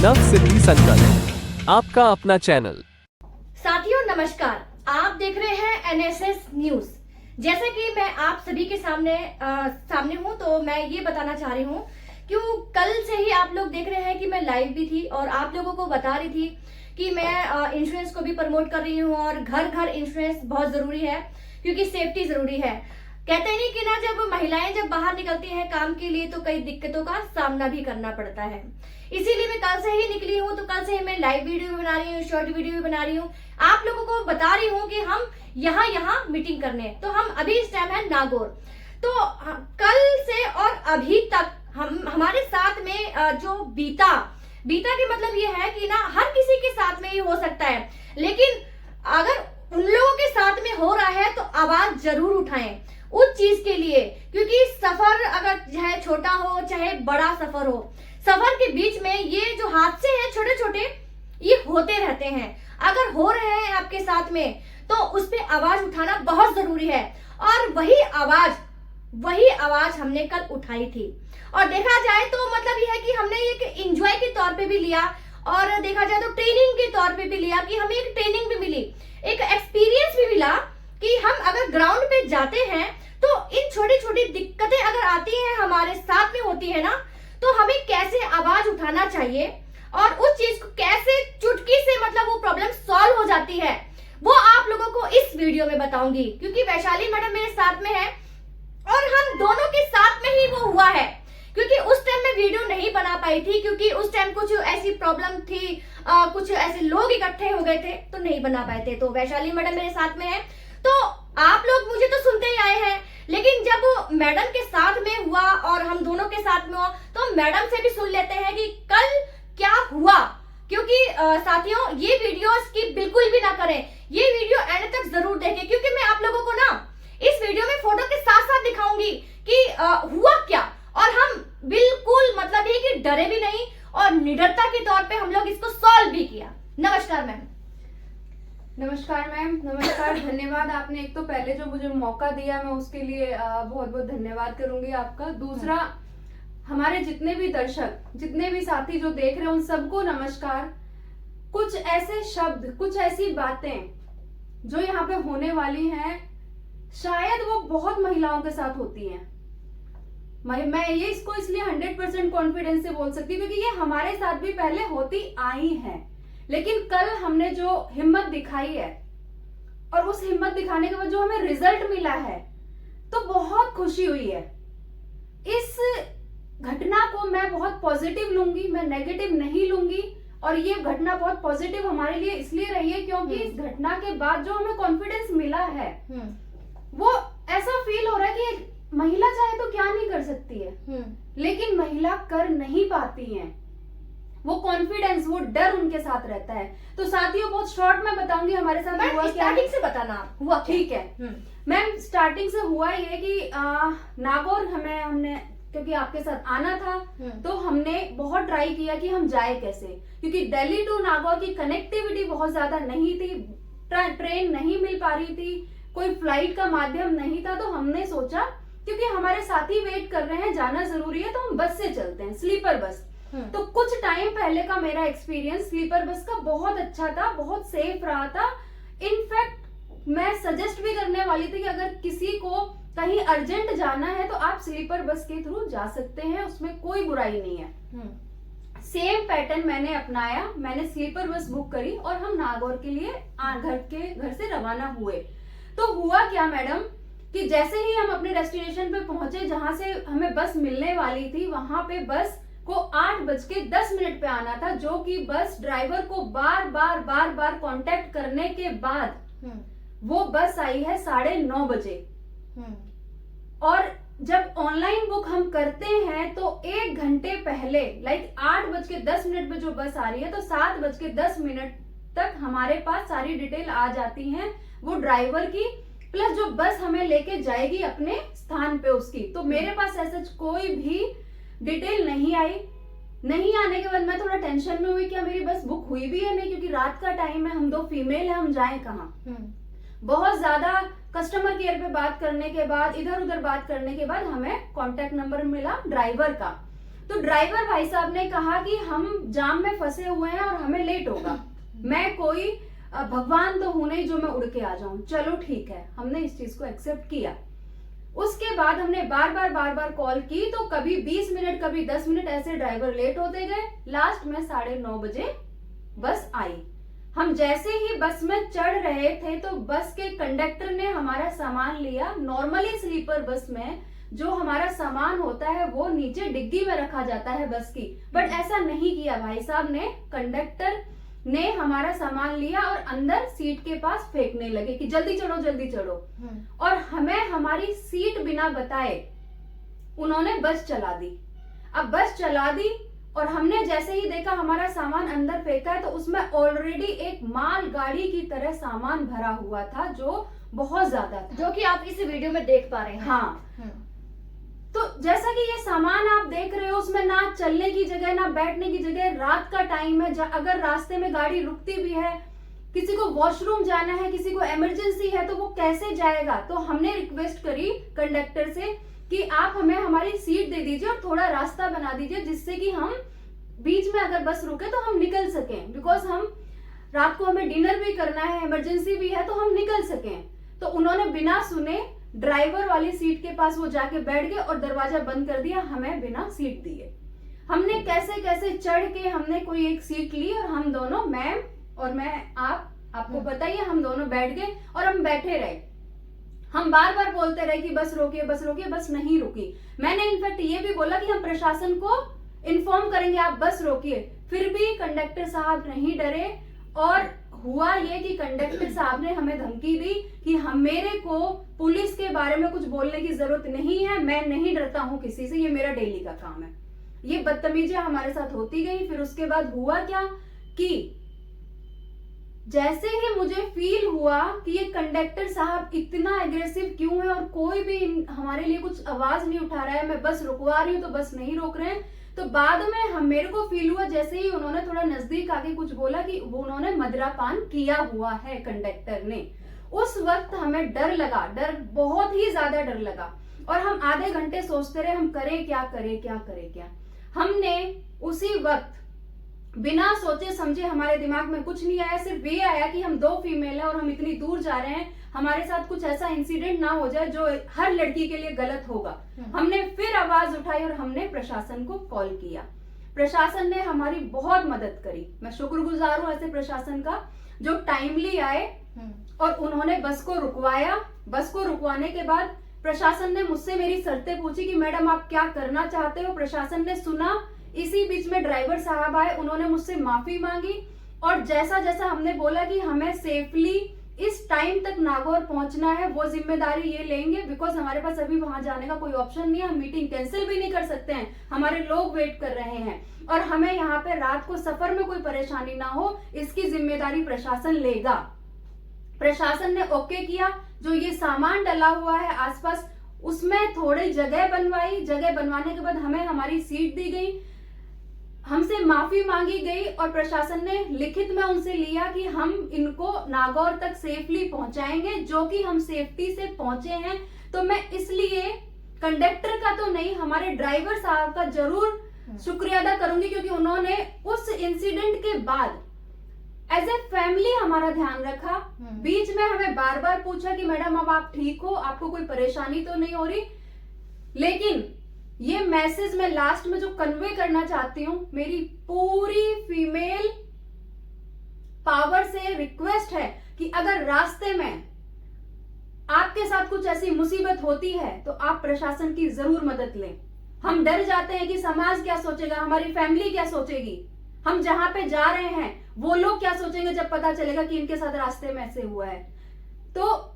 नव सिद्धि संकल्प, आपका अपना चैनल। साथियों नमस्कार, आप देख रहे हैं एनएसएस न्यूज। जैसा कि मैं आप सभी के सामने हूं, तो मैं ये बताना चाह रही हूं कि कल से ही आप लोग देख रहे हैं कि मैं लाइव भी थी और आप लोगों को बता रही थी कि मैं इंश्योरेंस को भी प्रमोट कर रही हूं और घर घर इंश्योरेंस बहुत जरूरी है क्योंकि सेफ्टी जरूरी है। कहते नहीं कि ना, जब महिलाएं जब बाहर निकलती हैं काम के लिए तो कई दिक्कतों का सामना भी करना पड़ता है। इसीलिए मैं कल से ही निकली हूं, तो कल से ही मैं लाइव वीडियो भी बना रही हूँ, शॉर्ट वीडियो भी बना रही हूँ, आप लोगों को बता रही हूँ कि हम यहाँ मीटिंग करने। तो हम अभी इस टाइम है नागौर। तो कल से और अभी तक हमारे साथ में जो बीता के मतलब ये है कि ना, हर किसी के साथ में ये हो सकता है, लेकिन अगर उन लोगों के साथ में हो रहा है तो आवाज जरूर उठाएं उस चीज के लिए, क्योंकि सफर अगर चाहे छोटा हो चाहे बड़ा सफर हो, सफर के बीच में ये जो हादसे हैं छोटे छोटे ये होते रहते हैं। अगर हो रहे हैं आपके साथ में तो उस पे आवाज उठाना बहुत जरूरी है, और वही आवाज हमने कल उठाई थी। और देखा जाए तो मतलब यह है कि हमने एक एंजॉय के तौर पे भी लिया, और देखा जाए तो ट्रेनिंग के तौर पे भी लिया कि हमें एक ट्रेनिंग भी मिली, एक एक्सपीरियंस भी मिला कि हम अगर ग्राउंड पे जाते हैं तो इन छोटी छोटी दिक्कतें अगर आती हैं हमारे साथ में होती है ना, तो हमें कैसे आवाज उठाना चाहिए और उस चीज को कैसे चुटकी से मतलब वो प्रॉब्लम सॉल्व हो जाती है, वो आप लोगों को इस वीडियो में बताऊंगी। क्योंकि वैशाली मैडम मेरे साथ में है और हम दोनों के साथ में ही वो हुआ है, क्योंकि उस टाइम मैं वीडियो नहीं बना पाई थी क्योंकि उस टाइम कुछ ऐसी प्रॉब्लम थी, कुछ ऐसे लोग इकट्ठे हो गए थे तो नहीं बना पाए थे। तो वैशाली मैडम मेरे साथ में है, तो आप लोग मुझे तो सुनते ही आए हैं, लेकिन जब मैडम के साथ में हुआ और हम दोनों के साथ में हुआ तो मैडम से भी सुन लेते हैं कि कल क्या हुआ। क्योंकि साथियों, ये वीडियो स्किप बिल्कुल भी ना करें, ये वीडियो एंड तक जरूर देखें, क्योंकि मैं आप लोगों को ना इस वीडियो में फोटो के साथ साथ दिखाऊंगी कि हुआ क्या, और हम बिल्कुल मतलब ये कि डरे भी नहीं और निडरता के तौर पे हम लोग इसको सॉल्व भी किया। नमस्कार मैम। नमस्कार मैम, नमस्कार। धन्यवाद, आपने एक तो पहले जो मुझे मौका दिया मैं उसके लिए बहुत बहुत धन्यवाद करूंगी आपका। दूसरा, हमारे जितने भी दर्शक, जितने भी साथी जो देख रहे हैं उन सबको नमस्कार। कुछ ऐसे शब्द, कुछ ऐसी बातें जो यहाँ पे होने वाली हैं, शायद वो बहुत महिलाओं के साथ होती हैं। मैं ये इसको इसलिए 100% कॉन्फिडेंस से बोल सकती हूँ क्योंकि ये हमारे साथ भी पहले होती आई है, लेकिन कल हमने जो हिम्मत दिखाई है और उस हिम्मत दिखाने के बाद जो हमें रिजल्ट मिला है तो बहुत खुशी हुई है। इस घटना को मैं बहुत पॉजिटिव लूंगी, मैं नेगेटिव नहीं लूंगी, और ये घटना बहुत पॉजिटिव हमारे लिए इसलिए रही है क्योंकि इस घटना के बाद जो हमें कॉन्फिडेंस मिला है वो ऐसा फील हो रहा है कि महिला चाहे तो क्या नहीं कर सकती है, लेकिन महिला कर नहीं पाती हैं। वो कॉन्फिडेंस, वो डर उनके साथ रहता है। तो साथियों, बहुत शॉर्ट में बताऊंगी हमारे साथ हुआ क्या। स्टार्टिंग से बताना हुआ, ठीक है मैम। स्टार्टिंग से हुआ ये कि नागौर हमने क्योंकि आपके साथ आना था तो हमने बहुत ट्राई किया कि हम जाए कैसे, क्योंकि दिल्ली टू नागौर की कनेक्टिविटी बहुत ज्यादा नहीं थी, ट्रेन नहीं मिल पा रही थी, कोई फ्लाइट का माध्यम नहीं था। तो हमने सोचा क्योंकि हमारे साथी वेट कर रहे हैं, जाना जरूरी है, तो हम बस से चलते हैं, स्लीपर बस। तो कुछ टाइम पहले का मेरा एक्सपीरियंस स्लीपर बस का बहुत अच्छा था, बहुत सेफ रहा था। इनफैक्ट मैं सजेस्ट भी करने वाली थी कि अगर किसी को कहीं अर्जेंट जाना है तो आप स्लीपर बस के थ्रू जा सकते हैं, उसमें कोई बुराई नहीं है। सेम पैटर्न मैंने अपनाया, मैंने स्लीपर बस बुक करी और हम नागौर के लिए घर से रवाना हुए। तो हुआ क्या मैडम कि जैसे ही हम अपने डेस्टिनेशन पे पहुंचे जहां से हमें बस मिलने वाली थी, वहां पे बस को 8:10 पे आना था, जो कि बस ड्राइवर को बार बार कांटेक्ट करने के बाद वो बस आई है 9:30 बजे। और जब ऑनलाइन बुक हम करते हैं तो 1 घंटे पहले, लाइक 8:10 पे जो बस आ रही है तो 7:10 तक हमारे पास सारी डिटेल आ जाती है वो ड्राइवर की, प्लस जो बस हमें लेके जाएगी अपने स्थान पे उसकी। तो मेरे पास ऐसा कोई भी डिटेल नहीं आई। नहीं आने के बाद मैं थोड़ा टेंशन में हुई कि मेरी बस बुक हुई भी है नहीं, क्योंकि रात का टाइम है, हम 2 फीमेल है, हम जाएं कहाँ। बहुत ज्यादा कस्टमर केयर पे बात करने के बाद, इधर उधर बात करने के बाद हमें कांटेक्ट नंबर मिला ड्राइवर का। तो ड्राइवर भाई साहब ने कहा कि हम जाम में फंसे हुए हैं और हमें लेट होगा, मैं कोई भगवान तो हूं नहीं जो मैं उड़ के आ जाऊं, चलो ठीक है, हमने इस चीज को एक्सेप्ट किया। उसके बाद हमने बार बार कॉल की, तो कभी 20 मिनट कभी 10 मिनट ऐसे ड्राइवर लेट होते गए। लास्ट में 9:30 बजे बस आई। हम जैसे ही बस में चढ़ रहे थे तो बस के कंडक्टर ने हमारा सामान लिया। नॉर्मली स्लीपर बस में जो हमारा सामान होता है वो नीचे डिग्गी में रखा जाता है बस की, बट ऐसा नहीं किया भाई साहब ने। कंडक्टर ने हमारा सामान लिया और अंदर सीट के पास फेंकने लगे कि जल्दी चढ़ो जल्दी चढ़ो, और हमें हमारी सीट बिना बताए उन्होंने बस चला दी। अब बस चला दी और हमने जैसे ही देखा हमारा सामान अंदर फेंका है, तो उसमें ऑलरेडी एक माल गाड़ी की तरह सामान भरा हुआ था जो बहुत ज्यादा था, जो कि आप इस वीडियो में देख पा रहे हैं। हाँ, तो जैसा कि ये सामान आप देख रहे हो, उसमें ना चलने की जगह ना बैठने की जगह, रात का टाइम है, अगर रास्ते में गाड़ी रुकती भी है, किसी को वॉशरूम जाना है, किसी को इमरजेंसी है, तो वो कैसे जाएगा। तो हमने रिक्वेस्ट करी कंडक्टर से कि आप हमें हमारी सीट दे दीजिए और थोड़ा रास्ता बना दीजिए, जिससे कि हम बीच में अगर बस रुके तो हम निकल सकें, बिकॉज हम रात को हमें डिनर भी करना है, इमरजेंसी भी है, तो हम निकल सकें। तो उन्होंने बिना सुने ड्राइवर वाली सीट के पास वो जाके बैठ गए और दरवाजा बंद कर दिया, हमें बिना सीट दिए। हमने कैसे कैसे चढ़ के हमने कोई एक सीट ली और हम दोनों, मैम और मैं, आपको पता ही है, हम दोनों बैठ गए और हम बैठे रहे। हम बार बार बोलते रहे कि बस रोकिए बस रोकिए, बस नहीं रुकी। मैंने इनफैक्ट ये भी बोला कि हम प्रशासन को इन्फॉर्म करेंगे, आप बस रोकिए। फिर भी कंडक्टर साहब नहीं डरे, और हुआ ये कि कंडक्टर साहब ने हमें धमकी दी कि मेरे को पुलिस के बारे में कुछ बोलने की जरूरत नहीं है, मैं नहीं डरता हूं किसी से, ये मेरा डेली का काम है। ये बदतमीजियां हमारे साथ होती गई। फिर उसके बाद हुआ क्या कि जैसे ही मुझे फील हुआ कि ये कंडक्टर साहब इतना एग्रेसिव क्यों है और कोई भी हमारे लिए कुछ आवाज नहीं उठा रहा है, मैं बस रुकवा रही हूँ तो बस नहीं रोक रहे हैं, तो बाद में मेरे को फील हुआ जैसे ही उन्होंने थोड़ा नजदीक आके कुछ बोला कि वो उन्होंने मदिरापान किया हुआ है कंडक्टर ने। उस वक्त हमें डर लगा, डर बहुत ही ज्यादा डर लगा, और हम आधे घंटे सोचते रहे हम करें क्या करें क्या करें क्या। हमने उसी वक्त बिना सोचे समझे, हमारे दिमाग में कुछ नहीं आया, सिर्फ ये आया कि हम 2 फीमेल है और हम इतनी दूर जा रहे हैं, हमारे साथ कुछ ऐसा इंसिडेंट ना हो जाए जो हर लड़की के लिए गलत होगा। हमने फिर आवाज उठाई और हमने प्रशासन को कॉल किया। प्रशासन ने हमारी बहुत मदद करी, मैं शुक्रगुजार हूँ ऐसे प्रशासन का, जो टाइमली आए और उन्होंने बस को रुकवाया। बस को रुकवाने के बाद प्रशासन ने मुझसे मेरी शर्तें पूछी कि मैडम आप क्या करना चाहते हो। प्रशासन ने सुना। इसी बीच में ड्राइवर साहब आए, उन्होंने मुझसे माफी मांगी, और जैसा जैसा हमने बोला कि हमें सेफली इस टाइम तक नागौर पहुंचना है, वो जिम्मेदारी ये लेंगे, बिकॉज हमारे पास अभी वहां जाने का कोई ऑप्शन नहीं है, हम मीटिंग कैंसिल भी नहीं कर सकते हैं, हमारे लोग वेट कर रहे हैं, और हमें यहाँ पे रात को सफर में कोई परेशानी ना हो, इसकी जिम्मेदारी प्रशासन लेगा। प्रशासन ने ओके किया। जो ये सामान डला हुआ है आसपास, उसमें थोड़ी जगह बनवाई। जगह बनवाने के बाद हमें हमारी सीट दी गई, हमसे माफी मांगी गई, और प्रशासन ने लिखित में उनसे लिया कि हम इनको नागौर तक सेफली पहुंचाएंगे, जो कि हम सेफ्टी से पहुंचे हैं। तो मैं इसलिए कंडक्टर का तो नहीं, हमारे ड्राइवर साहब का जरूर शुक्रिया अदा करूंगी, क्योंकि उन्होंने उस इंसिडेंट के बाद एज ए फैमिली हमारा ध्यान रखा। बीच में हमें बार बार पूछा कि मैडम अब आप ठीक हो, आपको कोई परेशानी तो नहीं हो रही। लेकिन ये मैसेज मैं लास्ट में जो कन्वे करना चाहती हूँ, मेरी पूरी फीमेल पावर से रिक्वेस्ट है कि अगर रास्ते में आपके साथ कुछ ऐसी मुसीबत होती है तो आप प्रशासन की जरूर मदद लें। हम डर जाते हैं कि समाज क्या सोचेगा, हमारी फैमिली क्या सोचेगी, हम जहां पे जा रहे हैं वो लोग क्या सोचेंगे जब पता चलेगा कि इनके साथ रास्ते में ऐसे हुआ है। तो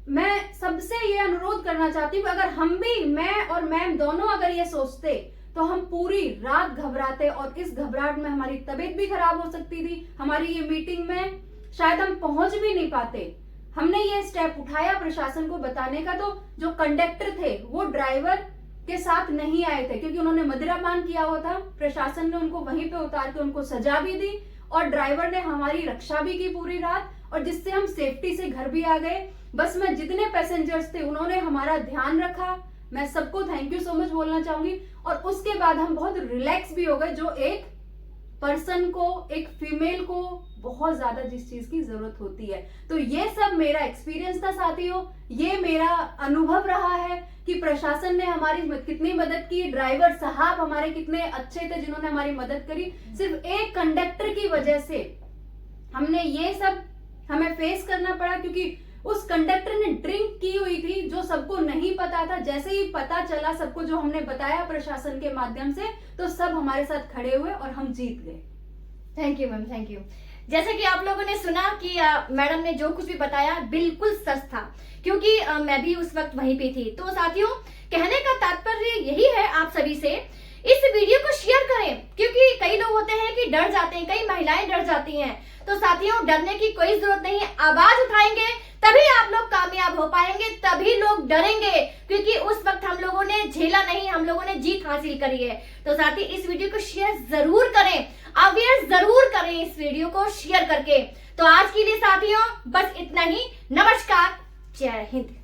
मैं सबसे ये अनुरोध करना चाहती हूँ, अगर हम भी, मैं और मैम दोनों अगर ये सोचते तो हम पूरी रात घबराते, और इस घबराहट में हमारी तबीयत भी खराब हो सकती थी, हमारी ये मीटिंग में शायद हम पहुंच भी नहीं पाते। हमने ये स्टेप उठाया प्रशासन को बताने का। तो जो कंडक्टर थे वो ड्राइवर के साथ नहीं आए थे, क्योंकि उन्होंने मदिरापान किया हुआ था। प्रशासन ने उनको वहीं पे उतार के उनको सजा भी दी, और ड्राइवर ने हमारी रक्षा भी की पूरी रात, और जिससे हम सेफ्टी से घर भी आ गए। बस में जितने पैसेंजर्स थे उन्होंने हमारा ध्यान रखा, मैं सबको थैंक यू सो मच बोलना चाहूंगी। और उसके बाद हम बहुत रिलैक्स भी हो गए, जो एक पर्सन को, एक फीमेल को बहुत ज्यादा जिस चीज की जरूरत होती है। तो ये सब मेरा एक्सपीरियंस था साथियों, ये मेरा अनुभव रहा है कि प्रशासन ने हमारी कितनी मदद की, ड्राइवर साहब हमारे कितने अच्छे थे जिन्होंने हमारी मदद करी। सिर्फ एक कंडक्टर की वजह से हमने ये सब हमें फेस करना पड़ा, क्योंकि उस कंडक्टर ने ड्रिंक की हुई थी, जो सबको नहीं पता था। जैसे ही पता चला सबको, जो हमने बताया प्रशासन के माध्यम से, तो सब हमारे साथ खड़े हुए और हम जीत गए। Thank you ma'am, thank you. जैसे कि आप लोगों ने सुना कि मैडम ने जो कुछ भी बताया बिल्कुल सच था, क्योंकि मैं भी उस वक्त वहीं पे थी। तो साथियों, कहने का तात्पर्य यही है आप सभी से, इस वीडियो को शेयर करें, क्योंकि कई लोग होते हैं कि डर जाते हैं, कई महिलाएं डर जाती हैं। तो साथियों, डरने की कोई जरूरत नहीं है, आवाज उठाएंगे तभी आप लोग कामयाब हो पाएंगे, तभी लोग डरेंगे, क्योंकि उस वक्त हम लोगों ने झेला नहीं, हम लोगों ने जीत हासिल करी है। तो साथी, इस वीडियो को शेयर जरूर करें, अवेयर जरूर करें इस वीडियो को शेयर करके। तो आज के लिए साथियों बस इतना ही। नमस्कार, जय हिंद।